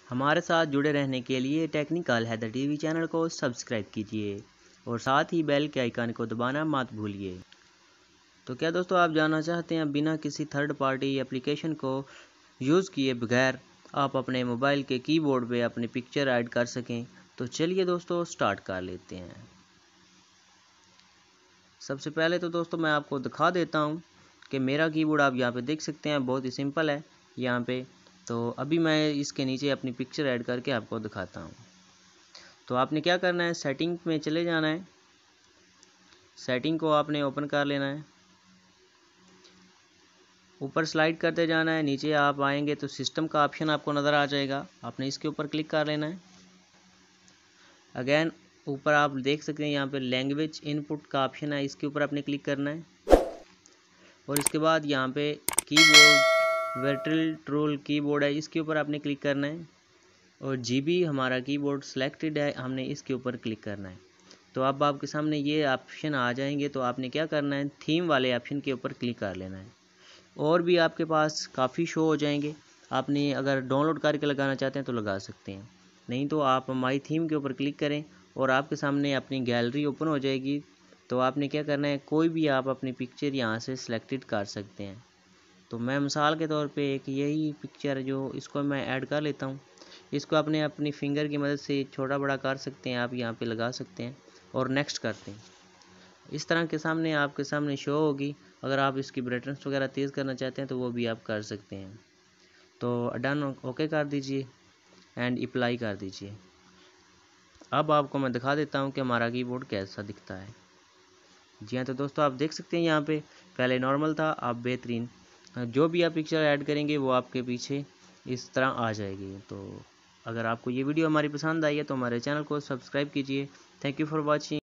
हमारे साथ जुड़े रहने के लिए टेक्निकल हैदर टीवी चैनल को सब्सक्राइब कीजिए और साथ ही बेल के आइकन को दबाना मत भूलिए। तो क्या दोस्तों आप जानना चाहते हैं बिना किसी थर्ड पार्टी एप्लीकेशन को यूज़ किए बगैर आप अपने मोबाइल के कीबोर्ड पे अपनी पिक्चर ऐड कर सकें? तो चलिए दोस्तों स्टार्ट कर लेते हैं। सबसे पहले तो दोस्तों मैं आपको दिखा देता हूँ कि मेरा कीबोर्ड आप यहाँ पे देख सकते हैं, बहुत ही सिंपल है यहाँ पे। तो अभी मैं इसके नीचे अपनी पिक्चर ऐड करके आपको दिखाता हूँ। तो आपने क्या करना है, सेटिंग में चले जाना है, सेटिंग को आपने ओपन कर लेना है, ऊपर स्लाइड करते जाना है, नीचे आप आएंगे तो सिस्टम का ऑप्शन आपको नज़र आ जाएगा, आपने इसके ऊपर क्लिक कर लेना है। अगेन ऊपर आप देख सकते हैं यहाँ पे लैंग्वेज इनपुट का ऑप्शन है, इसके ऊपर आपने क्लिक करना है और इसके बाद यहाँ पे कीबोर्ड वर्चुअल टूल कीबोर्ड है, इसके ऊपर आपने क्लिक करना है और जीबी हमारा कीबोर्ड सिलेक्टेड है, हमने इसके ऊपर क्लिक करना है। तो अब आपके सामने ये ऑप्शन आ जाएंगे, तो आपने क्या करना है, थीम वाले ऑप्शन के ऊपर क्लिक कर लेना है और भी आपके पास काफ़ी शो हो जाएंगे। आपने अगर डाउनलोड करके लगाना चाहते हैं तो लगा सकते हैं, नहीं तो आप माई थीम के ऊपर क्लिक करें और आपके सामने अपनी गैलरी ओपन हो जाएगी। तो आपने क्या करना है, कोई भी आप अपनी पिक्चर यहाँ से सिलेक्टेड कर सकते हैं। तो मैं मिसाल के तौर पे एक यही पिक्चर जो इसको मैं ऐड कर लेता हूँ, इसको अपने अपनी फिंगर की मदद से छोटा बड़ा कर सकते हैं, आप यहाँ पे लगा सकते हैं और नेक्स्ट करते हैं। इस तरह के सामने आपके सामने शो होगी। अगर आप इसकी ब्राइटनेस वगैरह तेज़ करना चाहते हैं तो वो भी आप कर सकते हैं। तो डन ओके कर दीजिए एंड अप्लाई कर दीजिए। अब आपको मैं दिखा देता हूँ कि हमारा कीबोर्ड कैसा दिखता है। जी हाँ, तो दोस्तों आप देख सकते हैं यहाँ पे पहले नॉर्मल था, आप बेहतरीन जो भी आप पिक्चर ऐड करेंगे वो आपके पीछे इस तरह आ जाएगी। तो अगर आपको ये वीडियो हमारी पसंद आई है तो हमारे चैनल को सब्सक्राइब कीजिए। Thank you for watching.